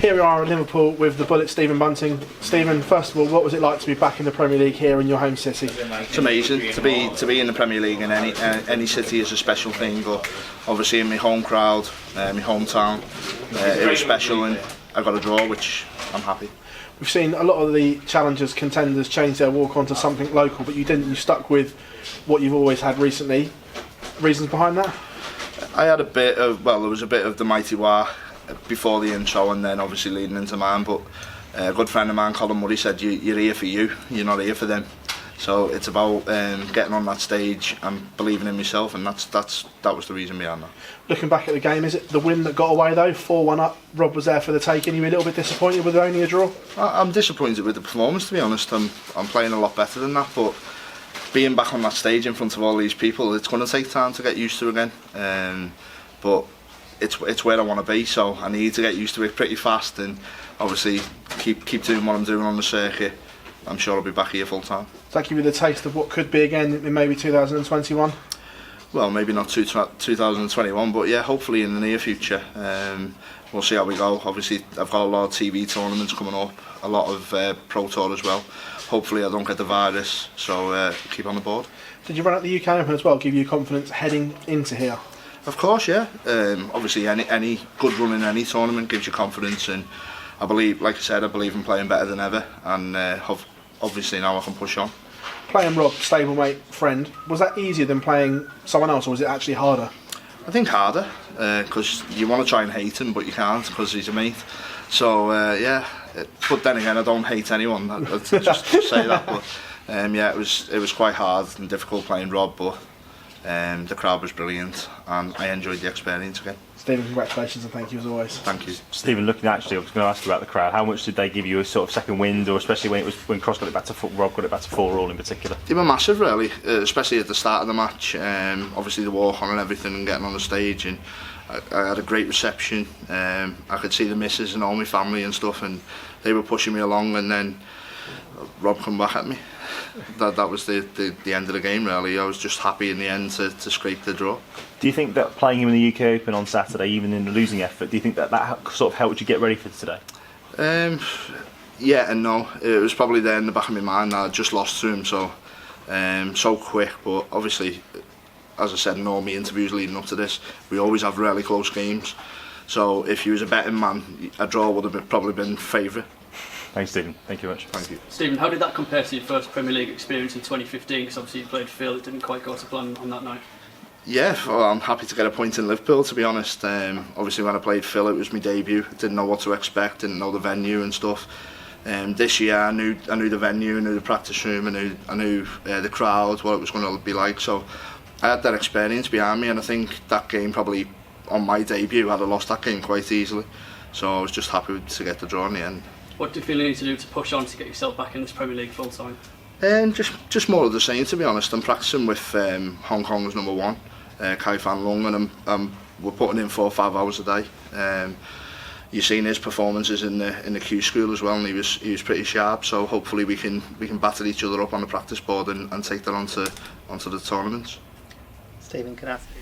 Here we are in Liverpool with the Bullet, Stephen Bunting. Stephen, first of all, what was it like to be back in the Premier League here in your home city? It's amazing to be in the Premier League in any city is a special thing, but obviously in my home crowd, my hometown, it was special, and I got a draw, which I'm happy. We've seen a lot of the challengers, contenders change their walk onto something local, but you didn't. You stuck with what you've always had recently. Reasons behind that? I had there was a bit of the mighty war before the intro, and then obviously leading into mine, but a good friend of mine, Colin Murray, said you're here for you, you're not here for them. So it's about getting on that stage and believing in myself, and that was the reason behind that. Looking back at the game, is it the win that got away though? 4-1 up, Rob was there for the taking. You were a little bit disappointed with only a draw? I'm disappointed with the performance, to be honest. I'm playing a lot better than that, but being back on that stage in front of all these people, it's going to take time to get used to again. But it's where I want to be, so I need to get used to it pretty fast, and obviously keep doing what I'm doing on the circuit. I'm sure I'll be back here full time. Does that give you the taste of what could be again in maybe 2021? Well, maybe not 2021, but yeah, hopefully in the near future. We'll see how we go. Obviously, I've got a lot of TV tournaments coming up, a lot of Pro Tour as well. Hopefully I don't get the virus, so keep on the board. Did you run at the UK Open as well, give you confidence heading into here? Of course, yeah. Obviously any good run in any tournament gives you confidence, and I believe, like I said, I believe in playing better than ever, and obviously now I can push on. Playing Rob, stablemate, friend, was that easier than playing someone else, or was it actually harder? I think harder, because you want to try and hate him, but you can't because he's a mate. So yeah, but then again, I don't hate anyone. I'd just say that. But yeah, it was quite hard and difficult playing Rob, but the crowd was brilliant, and I enjoyed the experience again. Stephen, congratulations and thank you as always. Thank you. Stephen, I was going to ask you about the crowd. How much did they give you a sort of second wind, or especially when Cross got it back to Rob got it back to 4-all in particular? They were massive, really, especially at the start of the match. Obviously the walk on and everything, and getting on the stage, and I had a great reception. I could see the missus and all my family and stuff, and they were pushing me along, and then Rob come back at me. That was the end of the game, really. I was just happy in the end to scrape the draw. Do you think that playing him in the UK Open on Saturday, even in the losing effort, do you think that sort of helped you get ready for today? Yeah and no. It was probably there in the back of my mind that I just lost to him so quick, but obviously, as I said in all my interviews leading up to this, we always have really close games. So if you was a betting man, a draw would have probably been favourite. Thanks, Stephen. Thank you very much. Thank you. Stephen, how did that compare to your first Premier League experience in 2015? Because obviously you played Phil, it didn't quite go to plan on that night. Yeah, well, I'm happy to get a point in Liverpool, to be honest. Obviously when I played Phil, it was my debut. I didn't know what to expect, didn't know the venue and stuff. This year I knew the venue, I knew the practice room, I knew the crowd, what it was going to be like. So I had that experience behind me, and I think that game probably, on my debut, I'd have lost that game quite easily. So I was just happy to get the draw in the end. What do you feel you need to do to push on to get yourself back in this Premier League full time? Just more of the same, to be honest. I'm practicing with Hong Kong's number one, Kai Fan Lung, and we're putting in 4 or 5 hours a day. You've seen his performances in the Q school as well, and he was pretty sharp. So hopefully we can batter each other up on the practice board and take that onto the tournaments. Stephen, can I ask you?